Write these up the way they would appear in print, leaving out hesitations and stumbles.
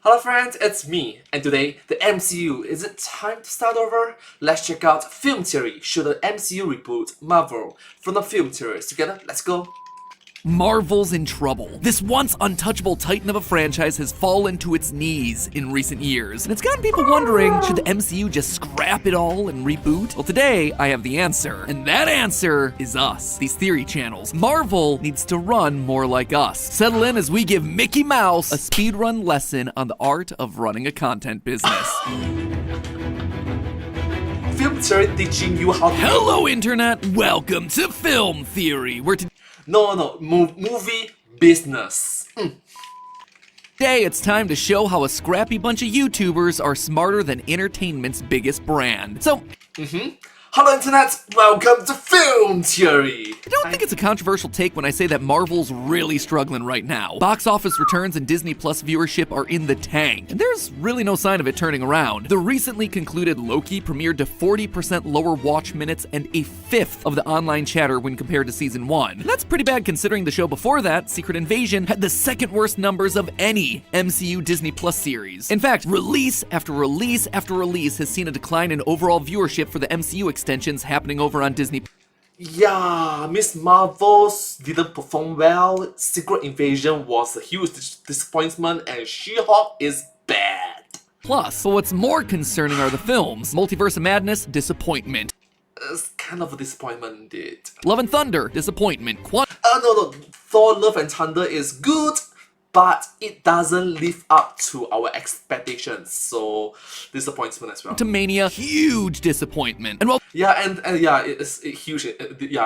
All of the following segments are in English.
Hello friends, it's me, and today, the MCU. Is it time to start over? Let's check out film theory. Should the MCU reboot Marvel from the film theories? Together, let's go. Marvel's in trouble. This once untouchable titan of a franchise has fallen to its knees in recent years, and it's gotten people wondering, should the MCU just scrap it all and reboot? Well, today, I have the answer, and that answer is us, these theory channels. Marvel needs to run more like us. Settle in as we give Mickey Mouse a speedrun lesson on the art of running a content business. Film theory teaching you how to... Hello, Internet! Welcome to Film Theory, where movie business. Today, it's time to show how a scrappy bunch of YouTubers are smarter than entertainment's biggest brand. So, Hello Internet, welcome to Film Theory! I don't think it's a controversial take when I say that Marvel's really struggling right now. Box office returns and Disney Plus viewership are in the tank, and there's really no sign of it turning around. The recently concluded Loki premiered to 40% lower watch minutes and a fifth of the online chatter when compared to season 1. And that's pretty bad considering the show before that, Secret Invasion, had the second worst numbers of any MCU Disney Plus series. In fact, release after release after release has seen a decline in overall viewership for the MCU extensions happening over on Disney. Yeah, Miss Marvel's didn't perform well, Secret Invasion was a huge disappointment, and She-Hulk is bad. Plus, but what's more concerning are the films. Multiverse of Madness, disappointment. It's kind of a disappointment indeed. Love and Thunder, disappointment. No, Thor Love and Thunder is good, but it doesn't live up to our expectations, so disappointment as well. Quantumania, huge disappointment. And while it's a huge,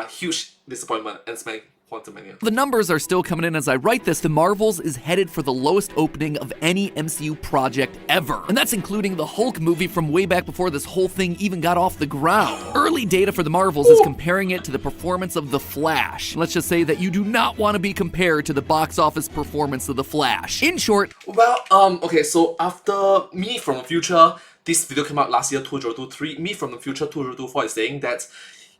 huge disappointment and it's Quantumania. the numbers are still coming in as I write this, The Marvels is headed for the lowest opening of any MCU project ever. And that's including the Hulk movie from way back before this whole thing even got off the ground. Early data for The Marvels is comparing it to the performance of The Flash. Let's just say that you do not want to be compared to the box office performance of The Flash. In short, Well, okay, so after Me from the Future, this video came out last year, 2023, Me from the Future 2024 is saying that,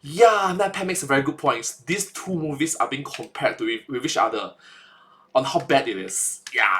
yeah, NetPad makes a very good point. These two movies are being compared with each other on how bad it is. Yeah.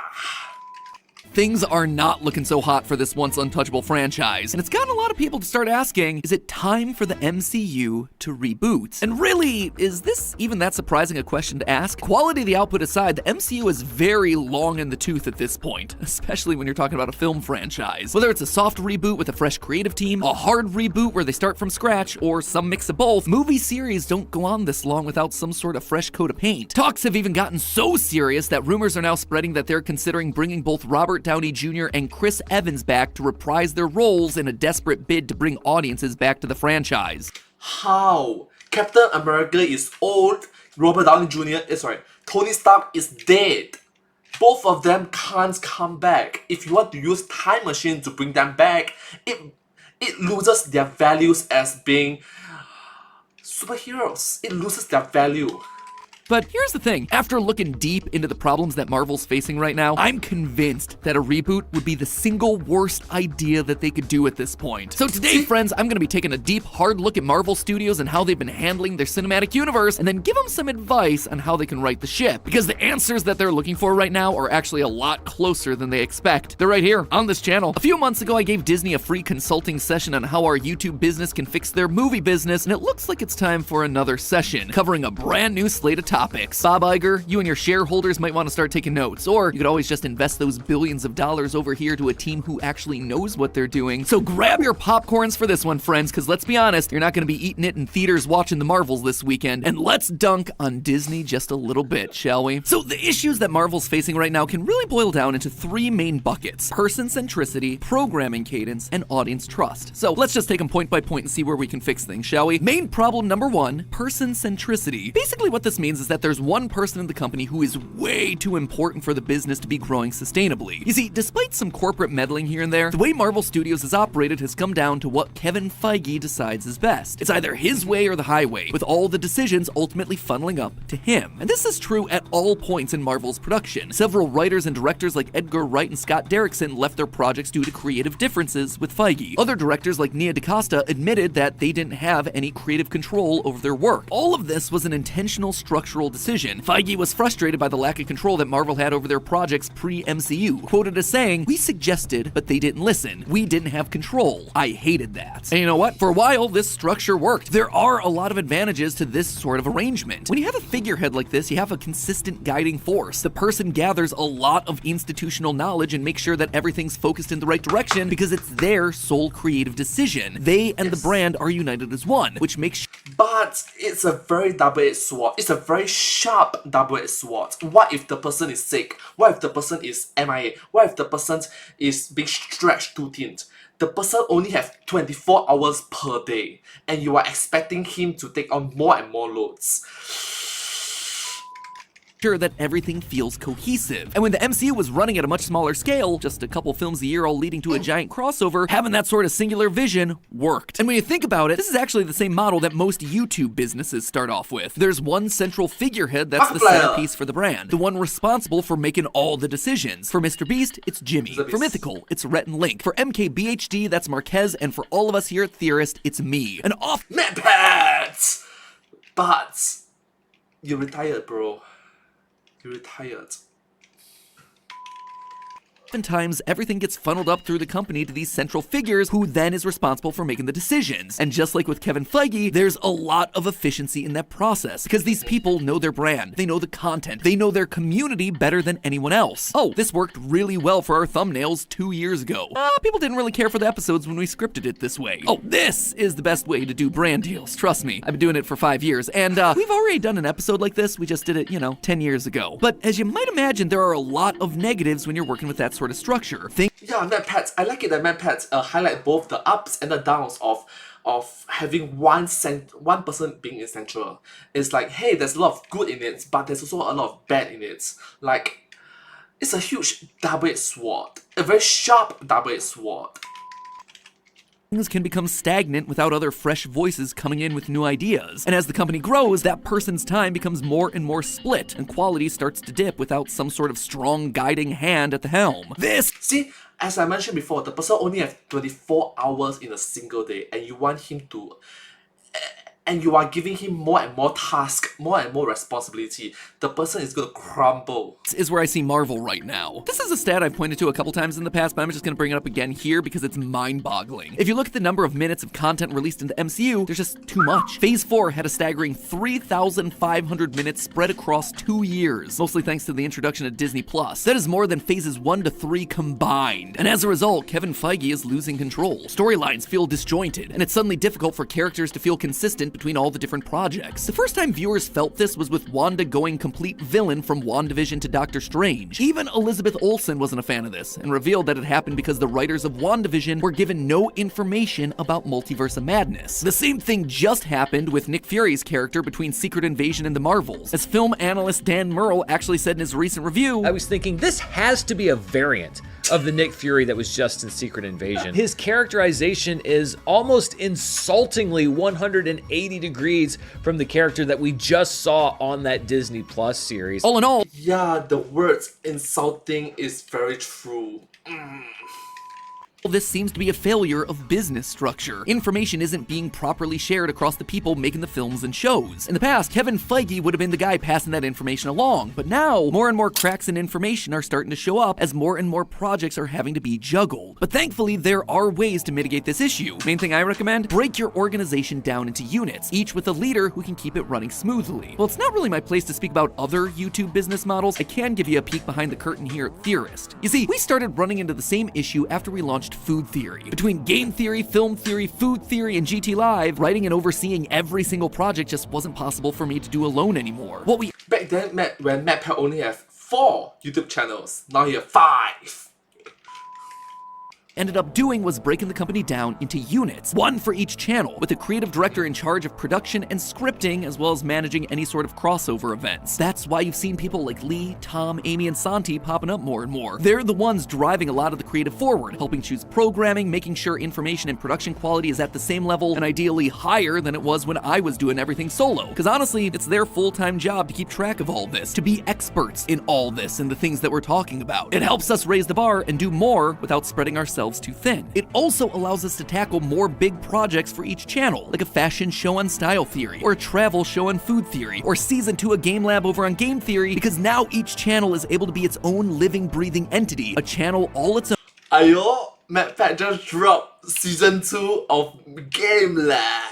things are not looking so hot for this once untouchable franchise, and it's gotten a lot of people to start asking, is it time for the MCU to reboot? And really, is this even that surprising a question to ask? Quality of the output aside, the MCU is very long in the tooth at this point, especially when you're talking about a film franchise. Whether it's a soft reboot with a fresh creative team, a hard reboot where they start from scratch, or some mix of both, movie series don't go on this long without some sort of fresh coat of paint. Talks have even gotten so serious that rumors are now spreading that they're considering bringing both Robert Downey Jr. and Chris Evans back to reprise their roles in a desperate bid to bring audiences back to the franchise. How? Captain America is old, Robert Downey Jr. Tony Stark is dead. Both of them can't come back. If you want to use time machine to bring them back, it loses their values as being superheroes. It loses their value. But here's the thing, after looking deep into the problems that Marvel's facing right now, I'm convinced that a reboot would be the single worst idea that they could do at this point. So today, friends, I'm gonna be taking a deep, hard look at Marvel Studios and how they've been handling their cinematic universe, and then give them some advice on how they can right the ship. Because the answers that they're looking for right now are actually a lot closer than they expect. They're right here, on this channel. A few months ago, I gave Disney a free consulting session on how our YouTube business can fix their movie business, and it looks like it's time for another session, covering a brand new slate of topics. Bob Iger, you and your shareholders might want to start taking notes, or you could always just invest those billions of dollars over here to a team who actually knows what they're doing. So grab your popcorns for this one, friends, because let's be honest, you're not going to be eating it in theaters watching the Marvels this weekend. And let's dunk on Disney just a little bit, shall we? So the issues that Marvel's facing right now can really boil down into three main buckets: person centricity, programming cadence, and audience trust. So let's just take them point by point and see where we can fix things, shall we? Main problem number one, person centricity. Basically what this means is that there's one person in the company who is way too important for the business to be growing sustainably. You see, despite some corporate meddling here and there, the way Marvel Studios is operated has come down to what Kevin Feige decides is best. It's either his way or the highway, with all the decisions ultimately funneling up to him. And this is true at all points in Marvel's production. Several writers and directors like Edgar Wright and Scott Derrickson left their projects due to creative differences with Feige. Other directors like Nia DaCosta admitted that they didn't have any creative control over their work. All of this was an intentional structural structural decision. Feige was frustrated by the lack of control that Marvel had over their projects pre-MCU, quoted as saying, "We suggested, but they didn't listen. We didn't have control. I hated that." And you know what? For a while, this structure worked. There are a lot of advantages to this sort of arrangement. When you have a figurehead like this, you have a consistent guiding force. The person gathers a lot of institutional knowledge and makes sure that everything's focused in the right direction because it's their sole creative decision. They and the brand are united as one, which makes But it's a very double-edged sword. It's a very sharp double-edged sword. What if the person is sick? What if the person is MIA? What if the person is being stretched too thin? The person only has 24 hours per day, and you are expecting him to take on more and more loads. sure that everything feels cohesive. And when the MCU was running at a much smaller scale, just a couple films a year all leading to a giant crossover, having that sort of singular vision worked. And when you think about it, this is actually the same model that most YouTube businesses start off with. There's one central figurehead that's the centerpiece for the brand, the one responsible for making all the decisions. For Mr. Beast, it's Jimmy. For Mythical, it's Rhett and Link. For MKBHD, that's Marquez. And for all of us here at Theorist, it's me. And off MadPats! But you're retired, bro. You're retired. Oftentimes, everything gets funneled up through the company to these central figures who then is responsible for making the decisions. And just like with Kevin Feige, there's a lot of efficiency in that process because these people know their brand, they know the content, they know their community better than anyone else. Oh, this worked really well for our thumbnails 2 years ago. People didn't really care for the episodes when we scripted it this way. Oh, this is the best way to do brand deals, trust me. I've been doing it for 5 years, and we've already done an episode like this, we just did it, 10 years ago. But as you might imagine, there are a lot of negatives when you're working with that sort of structure. Yeah, MadPats. I like it that MadPats highlight both the ups and the downs of having one person being essential. It's like, hey, there's a lot of good in it, but there's also a lot of bad in it. Like, it's a huge double-edged sword. A very sharp double-edged sword. Things can become stagnant without other fresh voices coming in with new ideas. And as the company grows, that person's time becomes more and more split, and quality starts to dip without some sort of strong guiding hand at the helm. See, as I mentioned before, the person only has 24 hours in a single day, and you want him to... and you are giving him more and more tasks, more and more responsibility, the person is going to crumble. This is where I see Marvel right now. This is a stat I've pointed to a couple times in the past, but I'm just going to bring it up again here because it's mind-boggling. If you look at the number of minutes of content released in the MCU, there's just too much. Phase 4 had a staggering 3,500 minutes spread across 2 years, mostly thanks to the introduction of Disney+. That is more than phases 1 to 3 combined. And as a result, Kevin Feige is losing control. Storylines feel disjointed, and it's suddenly difficult for characters to feel consistent between all the different projects. The first time viewers felt this was with Wanda going complete villain from WandaVision to Doctor Strange. Even Elizabeth Olsen wasn't a fan of this, and revealed that it happened because the writers of WandaVision were given no information about Multiverse of Madness. The same thing just happened with Nick Fury's character between Secret Invasion and the Marvels. As film analyst Dan Murrell actually said in his recent review, I was thinking this has to be a variant of the Nick Fury that was just in Secret Invasion. His characterization is almost insultingly 180 degrees from the character that we just saw on that Disney Plus series. all in all, Yeah, the words insulting is very true. this seems to be a failure of business structure. Information isn't being properly shared across the people making the films and shows. In the past, Kevin Feige would have been the guy passing that information along, but now, more and more cracks in information are starting to show up as more and more projects are having to be juggled. But thankfully, there are ways to mitigate this issue. Main thing I recommend, break your organization down into units, each with a leader who can keep it running smoothly. Well, it's not really my place to speak about other YouTube business models. I can give you a peek behind the curtain here at Theorist. You see, we started running into the same issue after we launched Food Theory. Between game theory, film theory, food theory, and GT Live, writing and overseeing every single project just wasn't possible for me to do alone anymore. Back then, when MadPat only have 4 YouTube channels, now you have 5. Ended up doing was breaking the company down into units, one for each channel, with a creative director in charge of production and scripting, as well as managing any sort of crossover events. That's why you've seen people like Lee, Tom, Amy, and Santi popping up more and more. They're the ones driving a lot of the creative forward, helping choose programming, making sure information and production quality is at the same level, and ideally higher than it was when I was doing everything solo. Because honestly, it's their full-time job to keep track of all this, to be experts in all this and the things that we're talking about. It helps us raise the bar and do more without spreading ourselves ourselves too thin. It also allows us to tackle more big projects for each channel, like a fashion show on Style Theory, or a travel show on Food Theory, or Season 2 of Game Lab over on Game Theory, because now each channel is able to be its own living, breathing entity, a channel all its own. Ayo, MadPat just dropped Season 2 of Game Lab.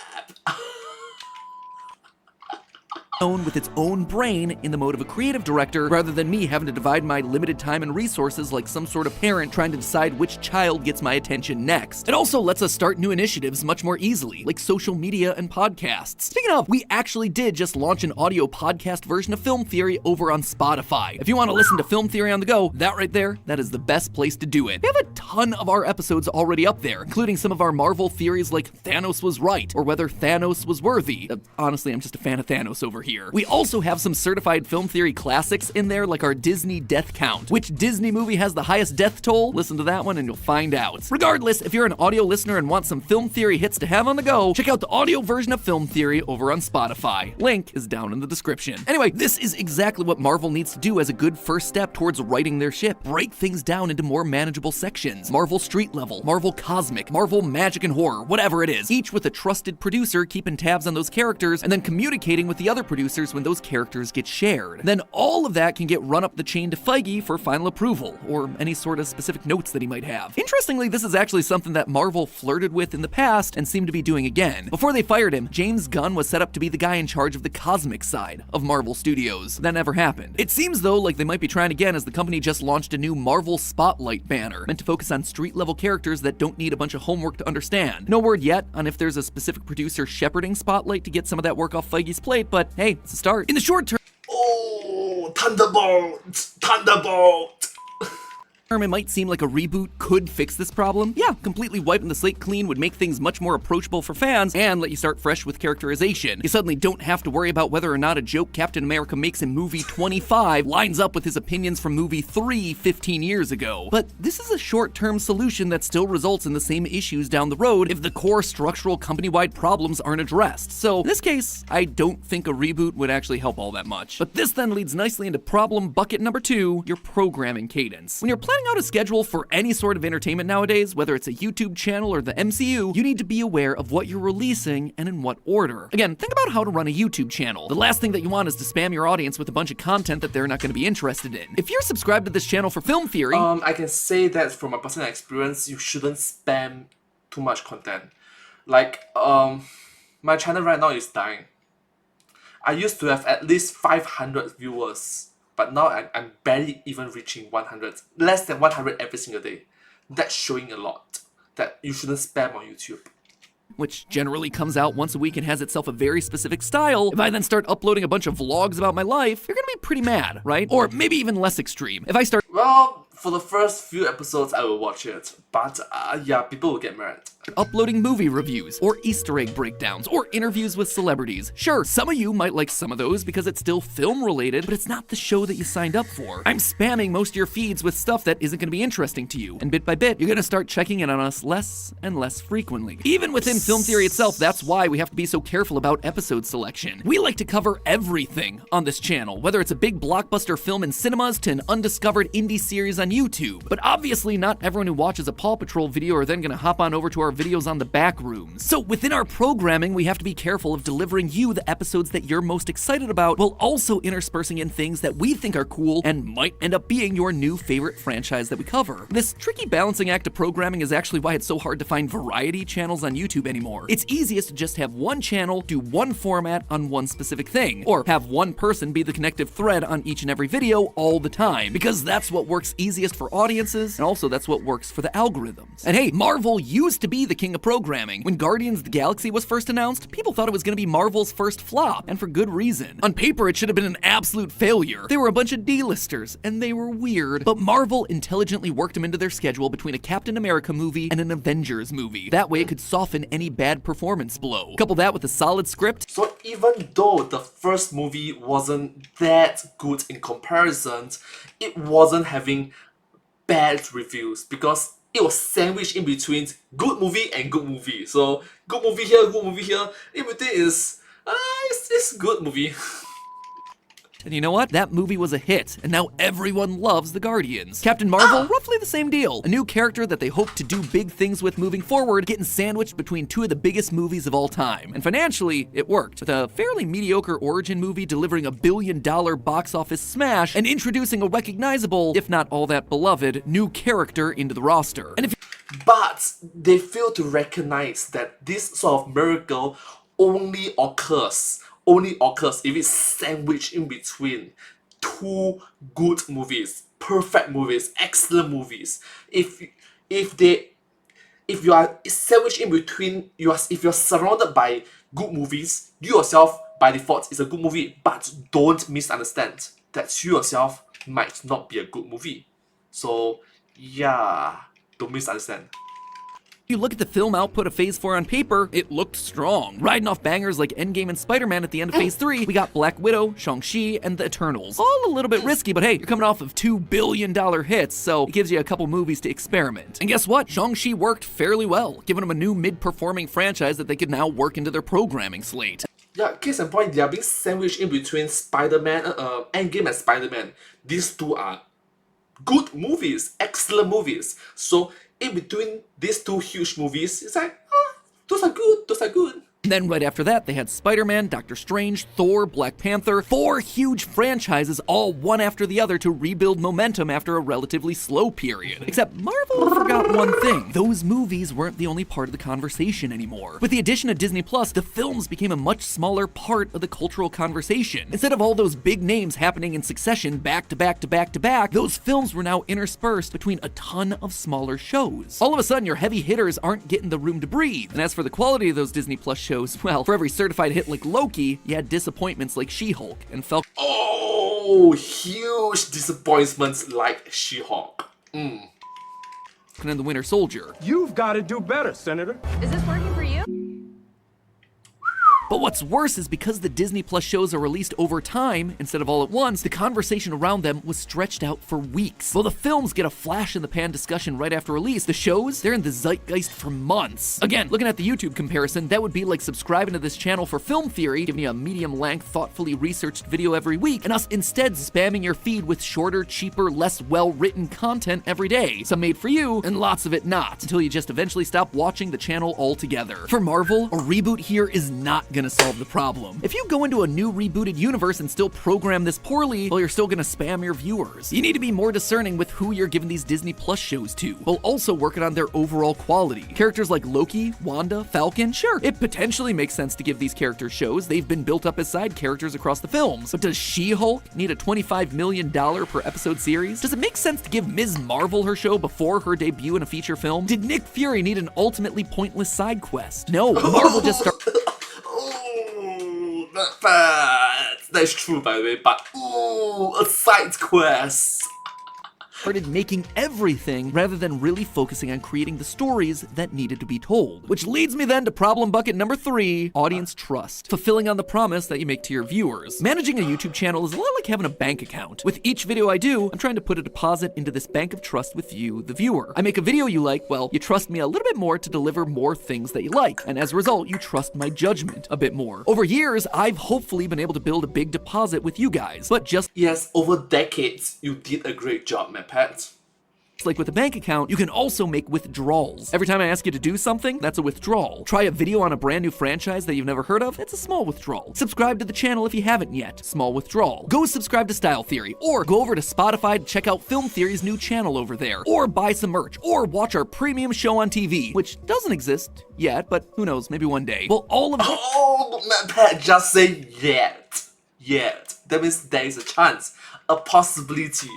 With its own brain in the mode of a creative director, rather than me having to divide my limited time and resources like some sort of parent trying to decide which child gets my attention next. It also lets us start new initiatives much more easily, like social media and podcasts. Speaking of, we actually did just launch an audio podcast version of Film Theory over on Spotify. If you want to listen to Film Theory on the go, that right there, that is the best place to do it. We have a ton of our episodes already up there, including some of our Marvel theories like Thanos was right, or whether Thanos was worthy. Honestly, I'm just a fan of Thanos over here. We also have some certified Film Theory classics in there, like our Disney death count. Which Disney movie has the highest death toll? Listen to that one and you'll find out. Regardless, if you're an audio listener and want some Film Theory hits to have on the go, check out the audio version of Film Theory over on Spotify. Link is down in the description. Anyway, this is exactly what Marvel needs to do as a good first step towards righting their ship. Break things down into more manageable sections. Marvel Street Level, Marvel Cosmic, Marvel Magic and Horror, whatever it is. Each with a trusted producer keeping tabs on those characters and then communicating with the other producers when those characters get shared. Then all of that can get run up the chain to Feige for final approval, or any sort of specific notes that he might have. Interestingly, this is actually something that Marvel flirted with in the past and seemed to be doing again. Before they fired him, James Gunn was set up to be the guy in charge of the cosmic side of Marvel Studios. That never happened. It seems though like they might be trying again, as the company just launched a new Marvel Spotlight banner, meant to focus on street-level characters that don't need a bunch of homework to understand. No word yet on if there's a specific producer shepherding Spotlight to get some of that work off Feige's plate, but hey, it's a start. In the short term, Oh, Thunderbolt! Thunderbolt! it might seem like a reboot could fix this problem. Yeah, completely wiping the slate clean would make things much more approachable for fans and let you start fresh with characterization. You suddenly don't have to worry about whether or not a joke Captain America makes in movie 25 lines up with his opinions from movie 3 15 years ago. But this is a short-term solution that still results in the same issues down the road if the core structural company-wide problems aren't addressed. So in this case, I don't think a reboot would actually help all that much. But this then leads nicely into problem bucket number 2, your programming cadence. When you're planning out a schedule for any sort of entertainment nowadays, whether it's a YouTube channel or the MCU, you need to be aware of what you're releasing and in what order. Again, think about how to run a YouTube channel. The last thing that you want is to spam your audience with a bunch of content that they're not going to be interested in. If you're subscribed to this channel for Film Theory, I can say that from my personal experience, you shouldn't spam too much content. Like, my channel right now is dying. I used to have at least 500 viewers. But now I'm barely even reaching 100. Less than 100 every single day. That's showing a lot. That you shouldn't spam on YouTube. which generally comes out once a week and has itself a very specific style, if I then start uploading a bunch of vlogs about my life, you're gonna be pretty mad, right? Or maybe even less extreme. If I start For the first few episodes, I will watch it. But yeah, people will get mad. uploading movie reviews, or Easter egg breakdowns, or interviews with celebrities. Sure, some of you might like some of those because it's still film related, but it's not the show that you signed up for. I'm spamming most of your feeds with stuff that isn't gonna be interesting to you, and bit by bit, you're gonna start checking in on us less and less frequently. Even within film theory itself, that's why we have to be so careful about episode selection. We like to cover everything on this channel, whether it's a big blockbuster film in cinemas to an undiscovered indie series on YouTube. But obviously not everyone who watches a Paw Patrol video are then gonna hop on over to our videos on the back rooms. So within our programming, we have to be careful of delivering you the episodes that you're most excited about, while also interspersing in things that we think are cool and might end up being your new favorite franchise that we cover. This tricky balancing act of programming is actually why it's so hard to find variety channels on YouTube anymore. It's easiest to just have one channel do one format on one specific thing, or have one person be the connective thread on each and every video all the time, because that's what works easiest for audiences, and also that's what works for the algorithms. And hey, Marvel used to be the king of programming. When Guardians of the Galaxy was first announced, people thought it was gonna be Marvel's first flop, and for good reason. On paper, it should have been an absolute failure. They were a bunch of D-listers, and they were weird, but Marvel intelligently worked them into their schedule between a Captain America movie and an Avengers movie. That way it could soften any bad performance blow. Couple that with a solid script, So even though the first movie wasn't that good in comparison, it wasn't having bad reviews because it was sandwiched in between good movie and good movie. So good movie here, good movie here. In between is it's good movie. And you know what? That movie was a hit, and now everyone loves the Guardians. Captain Marvel, roughly the same deal. A new character that they hope to do big things with moving forward, getting sandwiched between two of the biggest movies of all time. And financially, it worked, with a fairly mediocre origin movie delivering $1 billion box office smash and introducing a recognizable, if not all that beloved, new character into the roster. And if But they fail to recognize that this sort of miracle only occurs if it's sandwiched in between two good movies, perfect movies, excellent movies. If you are sandwiched in between, if you're surrounded by good movies, you yourself by default is a good movie. But don't misunderstand that you yourself might not be a good movie. So yeah, don't misunderstand. you look at the film output of Phase 4 on paper, it looked strong. Riding off bangers like Endgame and Spider-Man at the end of Phase 3, we got Black Widow, Shang-Chi, and the Eternals. All a little bit risky, but hey, you're coming off of $2 billion hits, so it gives you a couple movies to experiment. And guess what? Shang-Chi worked fairly well, giving them a new mid-performing franchise that they could now work into their programming slate. Yeah, case in point, they are being sandwiched in between Spider-Man, Endgame and Spider-Man. These two are good movies, excellent movies. So in between these two huge movies, it's like, those are good. And then right after that, they had Spider-Man, Doctor Strange, Thor, Black Panther, 4 huge franchises, all one after the other to rebuild momentum after a relatively slow period. Except Marvel forgot one thing. Those movies weren't the only part of the conversation anymore. With the addition of Disney Plus, the films became a much smaller part of the cultural conversation. Instead of all those big names happening in succession back to back to back to back, those films were now interspersed between a ton of smaller shows. All of a sudden, your heavy hitters aren't getting the room to breathe. And as for the quality of those Disney Plus shows, well, for every certified hit like Loki, you had disappointments like She-Hulk and Falcon. Oh, huge disappointments like She-Hulk. And the Winter Soldier. You've got to do better, Senator. Is this working for you? But what's worse is because the Disney Plus shows are released over time, instead of all at once, the conversation around them was stretched out for weeks. While the films get a flash-in-the-pan discussion right after release, the shows, they're in the zeitgeist for months. Again, looking at the YouTube comparison, that would be like subscribing to this channel for film theory, giving you a medium-length, thoughtfully researched video every week, and us instead spamming your feed with shorter, cheaper, less well-written content every day. Some made for you, and lots of it not, until you just eventually stop watching the channel altogether. For Marvel, a reboot here is not gonna solve the problem. If you go into a new rebooted universe and still program this poorly, well, you're still gonna spam your viewers. You need to be more discerning with who you're giving these Disney Plus shows to, while also working on their overall quality. Characters like Loki, Wanda, Falcon, sure, it potentially makes sense to give these characters shows. They've been built up as side characters across the films. But does She-Hulk need a $25 million per episode series? Does it make sense to give Ms. Marvel her show before her debut in a feature film? Did Nick Fury need an ultimately pointless side quest? No, Marvel just started. That's true, by the way, but a side quest. Started making everything rather than really focusing on creating the stories that needed to be told. Which leads me then to problem bucket number 3, audience trust. Fulfilling on the promise that you make to your viewers. Managing a YouTube channel is a lot like having a bank account. With each video I do, I'm trying to put a deposit into this bank of trust with you, the viewer. I make a video you like, well, you trust me a little bit more to deliver more things that you like. And as a result, you trust my judgment a bit more. Over years, I've hopefully been able to build a big deposit with you guys, but just Yes, over decades, you did a great job, my pet. like with a bank account, you can also make withdrawals. Every time I ask you to do something, that's a withdrawal. Try a video on a brand new franchise that you've never heard of, it's a small withdrawal. Subscribe to the channel if you haven't yet, small withdrawal. Go subscribe to Style Theory, or go over to Spotify to check out Film Theory's new channel over there, or buy some merch, or watch our premium show on TV, which doesn't exist yet, but who knows, maybe one day. Well, all of Oh, my pet, just say yet. Yet. That means there is a chance, a possibility.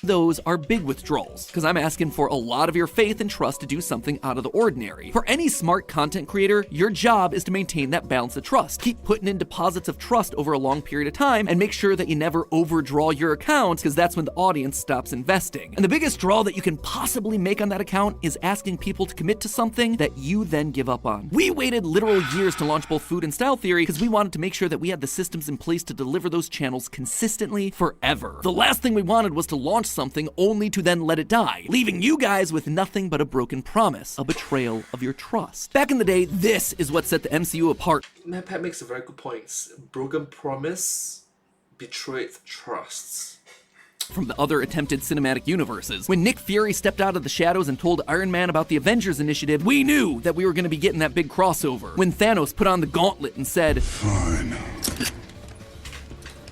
those are big withdrawals, because I'm asking for a lot of your faith and trust to do something out of the ordinary. For any smart content creator, your job is to maintain that balance of trust. Keep putting in deposits of trust over a long period of time, and make sure that you never overdraw your account, because that's when the audience stops investing. And the biggest draw that you can possibly make on that account is asking people to commit to something that you then give up on. We waited literal years to launch both Food and Style Theory because we wanted to make sure that we had the systems in place to deliver those channels consistently forever. The last thing we wanted was to launch something only to then let it die, leaving you guys with nothing but a broken promise, a betrayal of your trust. Back in the day, this is what set the MCU apart. My pet makes a very good point. Broken promise, betrayed trusts. From the other attempted cinematic universes. When Nick Fury stepped out of the shadows and told Iron Man about the Avengers Initiative, we knew that we were going to be getting that big crossover. When Thanos put on the gauntlet and said, Fine.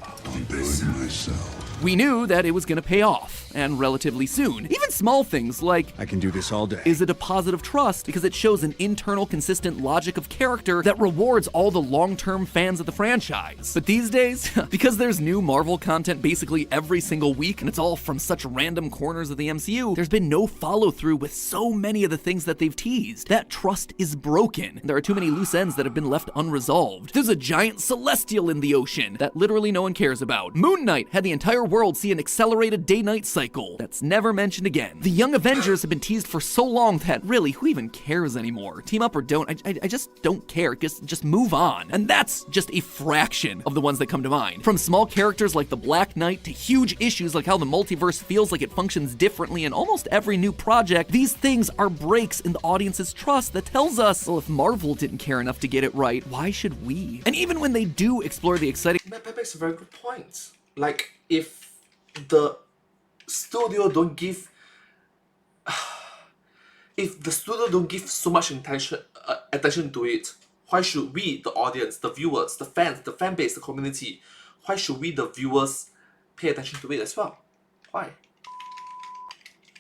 I'll do it myself. we knew that it was going to pay off, and relatively soon. Even small things like, I can do this all day. is a deposit of trust because it shows an internal consistent logic of character that rewards all the long-term fans of the franchise. But these days, because there's new Marvel content basically every single week and it's all from such random corners of the MCU, there's been no follow-through with so many of the things that they've teased. That trust is broken. There are too many loose ends that have been left unresolved. There's a giant celestial in the ocean that literally no one cares about. Moon Knight had the entire world see an accelerated day-night cycle that's never mentioned again. The Young Avengers have been teased for so long that really, who even cares anymore? Team up or don't, I just don't care. Just move on. And that's just a fraction of the ones that come to mind. From small characters like the Black Knight to huge issues like how the multiverse feels like it functions differently in almost every new project, these things are breaks in the audience's trust that tells us, well, if Marvel didn't care enough to get it right, why should we? And even when they do explore the exciting— That makes a very good point. Like, if the studio don't give so much attention to it, why should we, the audience, the viewers, the fans, the fan base, the community, why should we, the viewers, pay attention to it as well? Why?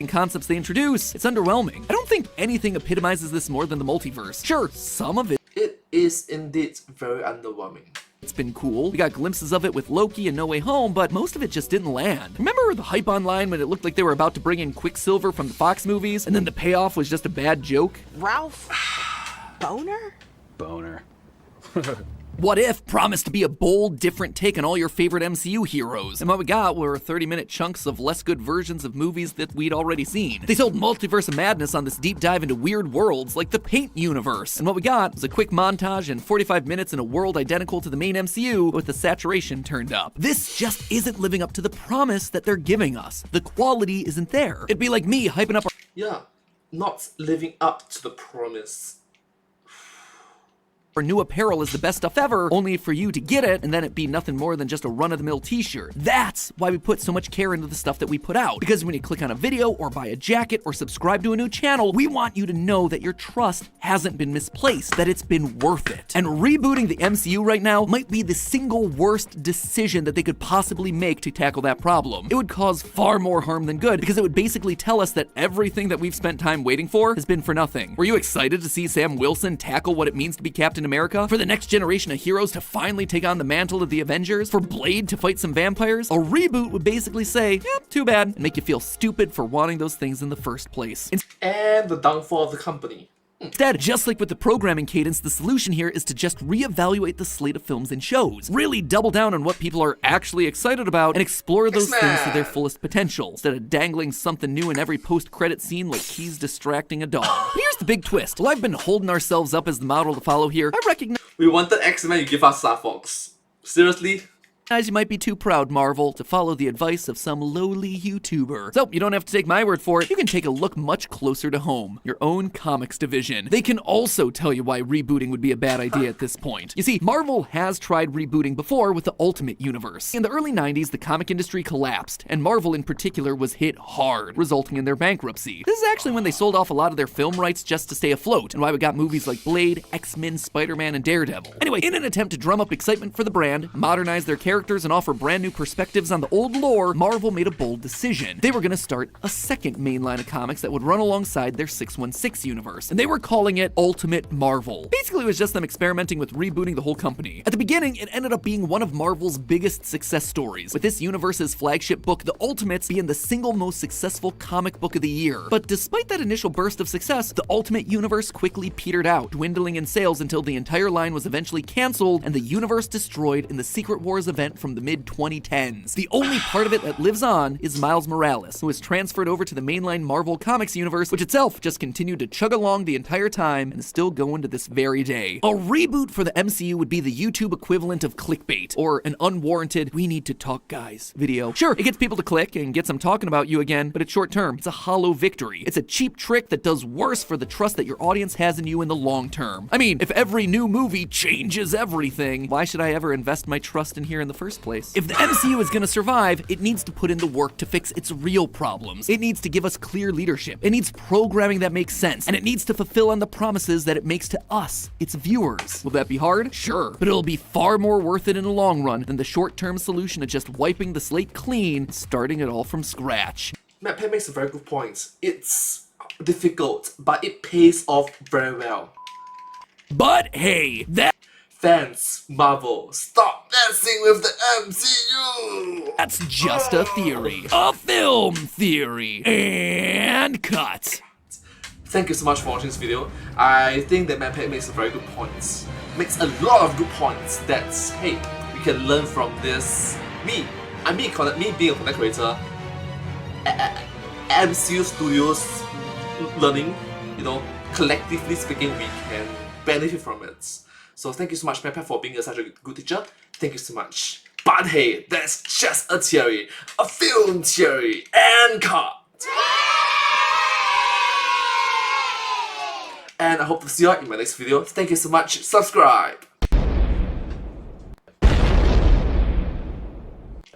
concepts they introduce, it's underwhelming. I don't think anything epitomizes this more than the multiverse. Sure, some of It is indeed very underwhelming. it's been cool. We got glimpses of it with Loki and No Way Home, but most of it just didn't land. Remember the hype online when it looked like they were about to bring in Quicksilver from the Fox movies, and then the payoff was just a bad joke? Ralph Boner? Boner. What If promised to be a bold, different take on all your favorite MCU heroes, and what we got were 30-minute chunks of less good versions of movies that we'd already seen. They sold Multiverse of Madness on this deep dive into weird worlds like the Paint universe, and what we got was a quick montage and 45 minutes in a world identical to the main MCU with the saturation turned up. This just isn't living up to the promise that they're giving us. The quality isn't there. It'd be like me hyping up Yeah, not living up to the promise. our new apparel is the best stuff ever, only for you to get it and then it be nothing more than just a run-of-the-mill t-shirt. That's why we put so much care into the stuff that we put out. Because when you click on a video or buy a jacket or subscribe to a new channel, we want you to know that your trust hasn't been misplaced, that it's been worth it. And rebooting the MCU right now might be the single worst decision that they could possibly make to tackle that problem. It would cause far more harm than good because it would basically tell us that everything that we've spent time waiting for has been for nothing. Were you excited to see Sam Wilson tackle what it means to be Captain America? For the next generation of heroes to finally take on the mantle of the Avengers? For Blade to fight some vampires? A reboot would basically say, yeah, too bad, and make you feel stupid for wanting those things in the first place. And the downfall of the company. Instead, just like with the programming cadence, the solution here is to just reevaluate the slate of films and shows. Really double down on what people are actually excited about and explore those things to their fullest potential, instead of dangling something new in every post-credit scene like he's distracting a dog. But here's the big twist. While I've been holding ourselves up as the model to follow here, I recognize We wanted X-Men, you give us Star Fox. Seriously? you might be too proud, Marvel, to follow the advice of some lowly YouTuber. So you don't have to take my word for it. You can take a look much closer to home, your own comics division. They can also tell you why rebooting would be a bad idea at this point. You see, Marvel has tried rebooting before with the Ultimate Universe. In the early 90s, the comic industry collapsed, and Marvel in particular was hit hard, resulting in their bankruptcy. This is actually when they sold off a lot of their film rights just to stay afloat, and why we got movies like Blade, X-Men, Spider-Man, and Daredevil. Anyway, in an attempt to drum up excitement for the brand, modernize their characters, and offer brand new perspectives on the old lore, Marvel made a bold decision. They were going to start a second main line of comics that would run alongside their 616 universe, and they were calling it Ultimate Marvel. Basically, it was just them experimenting with rebooting the whole company. At the beginning, it ended up being one of Marvel's biggest success stories, with this universe's flagship book, The Ultimates, being the single most successful comic book of the year. But despite that initial burst of success, the Ultimate Universe quickly petered out, dwindling in sales until the entire line was eventually canceled and the universe destroyed in the Secret Wars event from the mid-2010s. The only part of it that lives on is Miles Morales, who was transferred over to the mainline Marvel Comics universe, which itself just continued to chug along the entire time and is still going to this very day. A reboot for the MCU would be the YouTube equivalent of clickbait, or an unwarranted "we need to talk guys" video. Sure, it gets people to click and gets them talking about you again, but it's short term. It's a hollow victory. It's a cheap trick that does worse for the trust that your audience has in you in the long term. I mean, if every new movie changes everything, why should I ever invest my trust in here in the the first place. If the MCU is gonna survive, it needs to put in the work to fix its real problems. It needs to give us clear leadership. It needs programming that makes sense. And it needs to fulfill on the promises that it makes to us, its viewers. Will that be hard? Sure. But it'll be far more worth it in the long run than the short-term solution of just wiping the slate clean, starting it all from scratch. Matt Penn makes a very good point. It's difficult, but it pays off very well. But hey, Fans, Marvel, stop messing with the MCU! that's just a theory. A film theory. And cut. Thank you so much for watching this video. I think that Matt Penn makes a very good points. Makes a lot of good points that's, hey, we can learn from this. Me being a content creator, MCU Studios learning, collectively speaking, we can benefit from it. So thank you so much, Matt Penn, for being such a good teacher. Thank you so much. But hey, that's just a theory, a film theory, and cut. And I hope to see you all in my next video. Thank you so much. Subscribe.